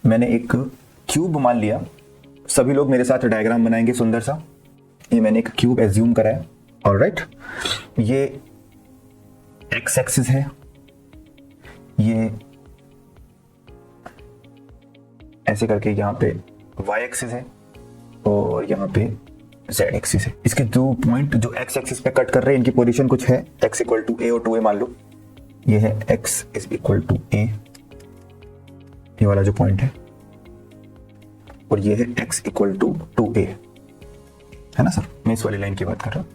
मैंने एक क्यूब मान लिया, सभी लोग मेरे साथ डायग्राम बनाएंगे सुंदर सा। ये मैंने एक क्यूब एज्यूम करा है, ऑलराइट। ये एक्स एक्सिस है, ये ऐसे करके यहाँ पे वाई एक्सिस है और यहाँ पे जेड एक्सिस है। इसके दो पॉइंट जो एक्स एक्सिस पे कट कर रहे हैं इनकी पोजीशन कुछ है, एक्स इक्वल टू ए और 2a मान लो। ये है एक्स इज इक्वल टू ए, ये वाला जो पॉइंट है, और ये है एक्स इक्वल टू 2a, है ना सर। मैं इस वाली लाइन की बात कर रहा हूँ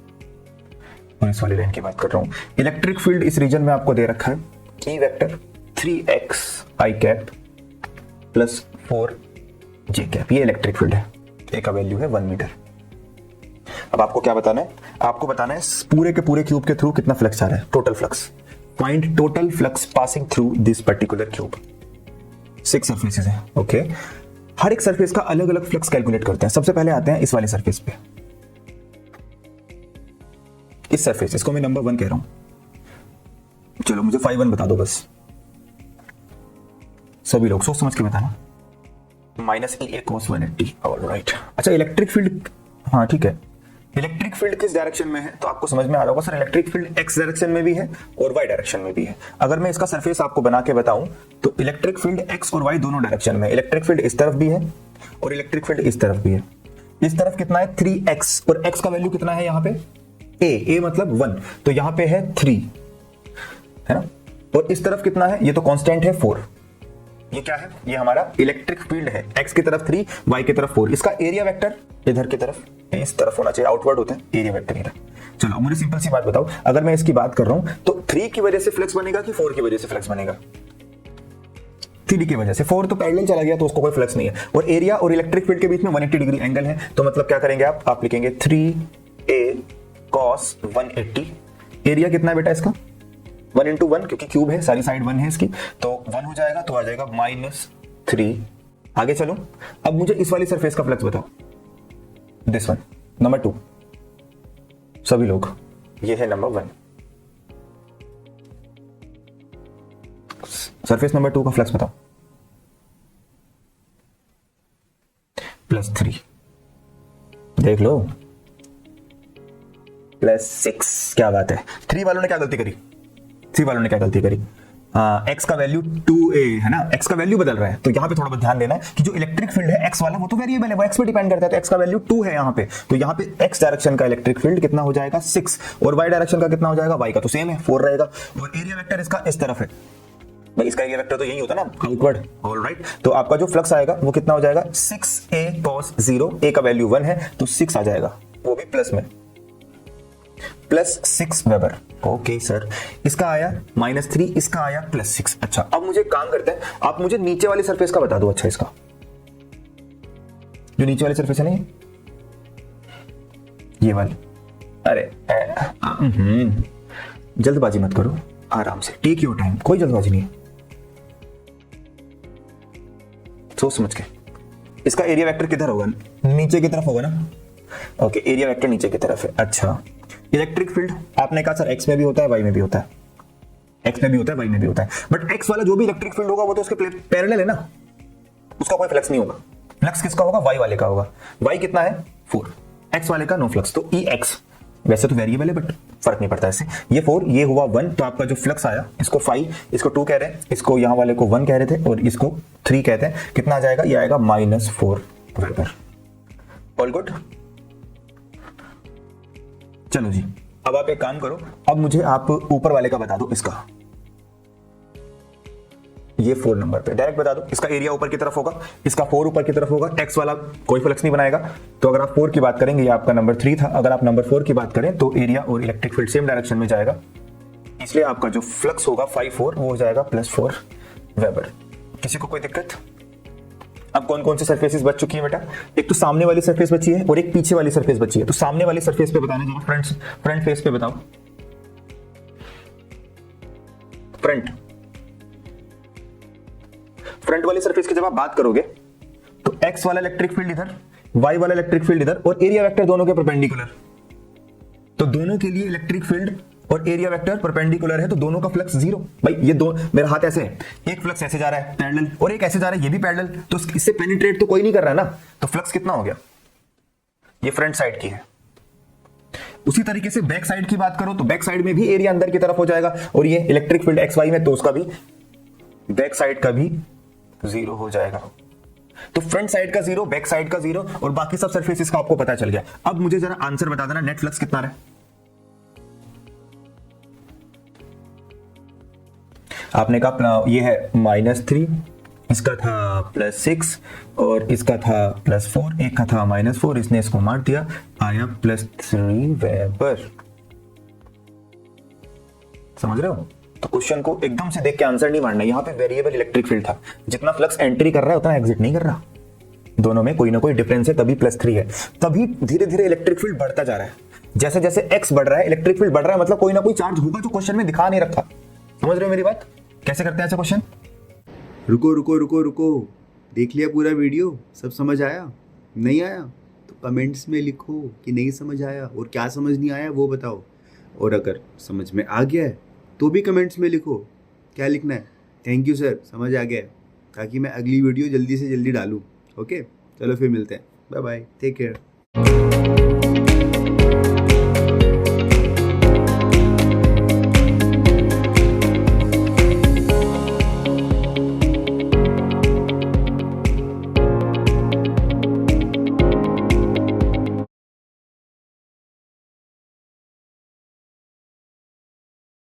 और इस वाली लाइन की बात कर रहा हूँ। इलेक्ट्रिक फील्ड इस रीजन में आपको दे रखा है E vector 3x i cap plus 4j cap, ये इलेक्ट्रिक फील्ड है। ए का वैल्यू है 1 मीटर। अब आपको क्या बताना है, आपको बताना है पूरे के पूरे क्यूब के थ्रू कितना फ्लक्स आ रहा है, total flux. Find total flux passing through this particular cube. 6 surfaces हैं, ओके। हर एक सरफेस का अलग अलग फ्लक्स कैलकुलेट करते हैं। सबसे पहले आते हैं इस वाले सरफेस पे, इस सरफेस, इसको मैं नंबर 1 कह रहा हूं। चलो मुझे 5-1 बता दो बस, सभी लोग सोच समझ के बताना। -EA cos 180, alright. अच्छा, इलेक्ट्रिक फील्ड, हाँ ठीक है, इलेक्ट्रिक फील्ड किस डायरेक्शन में है तो आपको समझ में आ रहा होगा sir, electric field x direction में भी है और वाई डायरेक्शन में भी है। अगर मैं इसका सरफेस आपको बना के बताऊं तो इलेक्ट्रिक फील्ड एक्स और वाई दोनों डायरेक्शन में है। इलेक्ट्रिक फील्ड इस तरफ भी है और इलेक्ट्रिक फील्ड इस तरफ भी है। इस तरफ कितना है 3x, और x का वैल्यू कितना है यहाँ पे a मतलब 1, तो यहाँ पे है 3, है ना। और इस तरफ कितना है, ये तो कांस्टेंट है 4। ये क्या है, ये हमारा इलेक्ट्रिक फील्ड है, x की तरफ 3, y की तरफ 4। इसका एरिया वेक्टर इधर की तरफ, इस तरफ होना चाहिए, आउटवर्ड होता है एरिया वेक्टर इधर। चलो मुझे सिंपल सी बात बताओ, अगर मैं इसकी बात कर रहा हूं तो 3 की वजह से फ्लक्स बनेगा कि 4 की वजह से फ्लक्स बनेगा? 3 की वजह से। 4 तो पैरेलल चला गया तो उसको कोई फ्लक्स नहीं है। और एरिया और इलेक्ट्रिक फील्ड के बीच में 180 डिग्री एंगल है, तो मतलब क्या करेंगे आप लिखेंगे 3a cos 180। एरिया कितना है बेटा इसका, 1 into 1, क्योंकि क्यूब है, सारी साइड 1 है इसकी, तो 1 हो जाएगा, तो आ जाएगा -3। आगे चलो, अब मुझे इस वाली सरफेस का फ्लक्स बताओ, दिस वन, नंबर 2। सभी लोग, ये है नंबर 1, सरफेस नंबर 2 का फ्लक्स बताओ। +3, देख लो, +6, क्या बात है। 3 वालों ने क्या गलती करी, 3 वालों ने क्या गलती करी, x का वैल्यू 2a है ना, x का वैल्यू बदल रहा है, तो यहां पे थोड़ा बहुत ध्यान देना है कि जो इलेक्ट्रिक फील्ड है x वाला वो तो वेरिएबल है, वो x पे डिपेंड करता है, तो x का वैल्यू 2 है यहां पे, तो यहां पे x डायरेक्शन का इलेक्ट्रिक फील्ड कितना हो जाएगा 6, और y डायरेक्शन का कितना हो जाएगा, y का तो सेम है 4 रहेगा, और एरिया वेक्टर इसका इस तरफ है भाई, इसका एरिया वेक्टर तो यही होता है ना, आउटवर्ड, ऑलराइट। तो आपका जो फ्लक्स आएगा वो कितना हो जाएगा 6a cos 0, a का वैल्यू 1 है तो 6 आ जाएगा, वो भी प्लस में, +6 वेबर। ओके सर, इसका आया -3, इसका आया +6। अच्छा, अब मुझे काम करते हैं, आप मुझे नीचे वाली सरफेस का बता दो। अच्छा, इसका जो नीचे वाली सरफेस है ना, ये वाली, अरे जल्दबाजी मत करो, आराम से, टेक योर टाइम, कोई जल्दबाजी नहीं है, सोच समझ के। इसका एरिया वेक्टर किधर होगा, नीचे की तरफ होगा ना। ओके, एरिया वेक्टर नीचे की तरफ है। अच्छा, इलेक्ट्रिक फील्ड आपने कहा सर x में भी होता है, y में भी होता है, x में भी होता है, y में भी होता है, बट x वाला जो भी इलेक्ट्रिक फील्ड होगा वो तो उसके पैरेलल है ना, उसका कोई फ्लक्स नहीं होगा। फ्लक्स किसका होगा, y वाले का होगा। y कितना है 4, x वाले का नो फ्लक्स, तो ex वैसे तो वेरिएबल है बट फर्क नहीं पड़ता इससे। ये 4, ये हुआ 1, तो आपका जो फ्लक्स आया, इसको 5, इसको 2 कह रहे हैं, इसको यहाँ वाले को 1 कह रहे थे और इसको 3 कहते हैं, कितना आ जाएगा, ये आएगा -4 वेबर। All good. चलो जी, अब आप एक काम करो, अब मुझे आप ऊपर वाले का बता दो, इसका, ये 4 नंबर पे डायरेक्ट बता दो। इसका एरिया ऊपर की तरफ होगा, इसका 4 ऊपर की तरफ होगा, x वाला कोई फ्लक्स नहीं बनाएगा, तो अगर आप 4 की बात करेंगे, ये आपका नंबर 3 था, अगर आप नंबर 4 की बात करें तो एरिया और इलेक्ट्रिक फील्ड सेम डायरेक्शन में जाएगा, इसलिए आपका जो फ्लक्स होगा 5-4 वो हो जाएगा +4 वेबर। किसी को कोई दिक्कत? अब कौन कौन सी सरफेसेस बच चुकी है बेटा, एक तो सामने वाली सरफेस बची है और एक पीछे वाली सरफेस बची है, तो सामने वाली सरफेस पे बताने जरा, फ्रंट फेस पे बताओ, फ्रंट वाली सरफेस की जब आप बात करोगे तो x वाला इलेक्ट्रिक फील्ड इधर, y वाला इलेक्ट्रिक फील्ड इधर, और एरिया वेक्टर दोनों के परपेंडिकुलर, तो दोनों के लिए इलेक्ट्रिक फील्ड और एरिया वेक्टर परपेंडिकुलर है तो दोनों का फ्लक्स जीरो। भाई ये दो, मेरा हाथ ऐसे है, एक फ्लक्स ऐसे जा रहा है पैरेलल और एक ऐसे जा रहा है, ये भी पैरेलल, तो इससे पेनिट्रेट तो कोई नहीं कर रहा ना, तो फ्लक्स कितना हो गया, ये फ्रंट साइड की है। उसी तरीके से बैक साइड की बात करो तो बैक साइड में भी एरिया अंदर की तरफ हो जाएगा, और ये इलेक्ट्रिक फील्ड एक्स वाई में तो उसका भी बैक साइड का भी जीरो हो जाएगा। तो फ्रंट साइड का जीरो, बैक साइड का जीरो, और बाकी सब सरफेसेस का आपको पता चल गया। अब मुझे जरा आंसर बता देना, नेट फ्लक्स कितना रहा? आपने कहा ये है -3, इसका था +6 और इसका था +4, एक का था -4, इसने इसको मार दिया, आया +3 वेबर। समझ रहे हो? तो क्वेश्चन को एकदम से देख के आंसर नहीं मारना, यहां पे वेरिएबल इलेक्ट्रिक फील्ड था, जितना फ्लक्स एंट्री कर रहा है उतना एग्जिट नहीं कर रहा, दोनों में कोई ना कोई डिफरेंस है, तभी +3 है। तभी धीरे धीरे इलेक्ट्रिक फील्ड बढ़ता जा रहा है, जैसे जैसे x बढ़ रहा है इलेक्ट्रिक फील्ड बढ़ रहा है, मतलब कोई ना कोई चार्ज होगा जो क्वेश्चन में दिखा नहीं रखा। समझ रहे हो मेरी बात? कैसे करते हैं ऐसा क्वेश्चन? रुको रुको रुको रुको, देख लिया पूरा वीडियो? सब समझ आया? नहीं आया तो कमेंट्स में लिखो कि नहीं समझ आया, और क्या समझ नहीं आया वो बताओ, और अगर समझ में आ गया है तो भी कमेंट्स में लिखो। क्या लिखना है? थैंक यू सर, समझ आ गया है, ताकि मैं अगली वीडियो जल्दी से जल्दी डालूँ। ओके, चलो फिर मिलते हैं, बाय बाय, टेक केयर।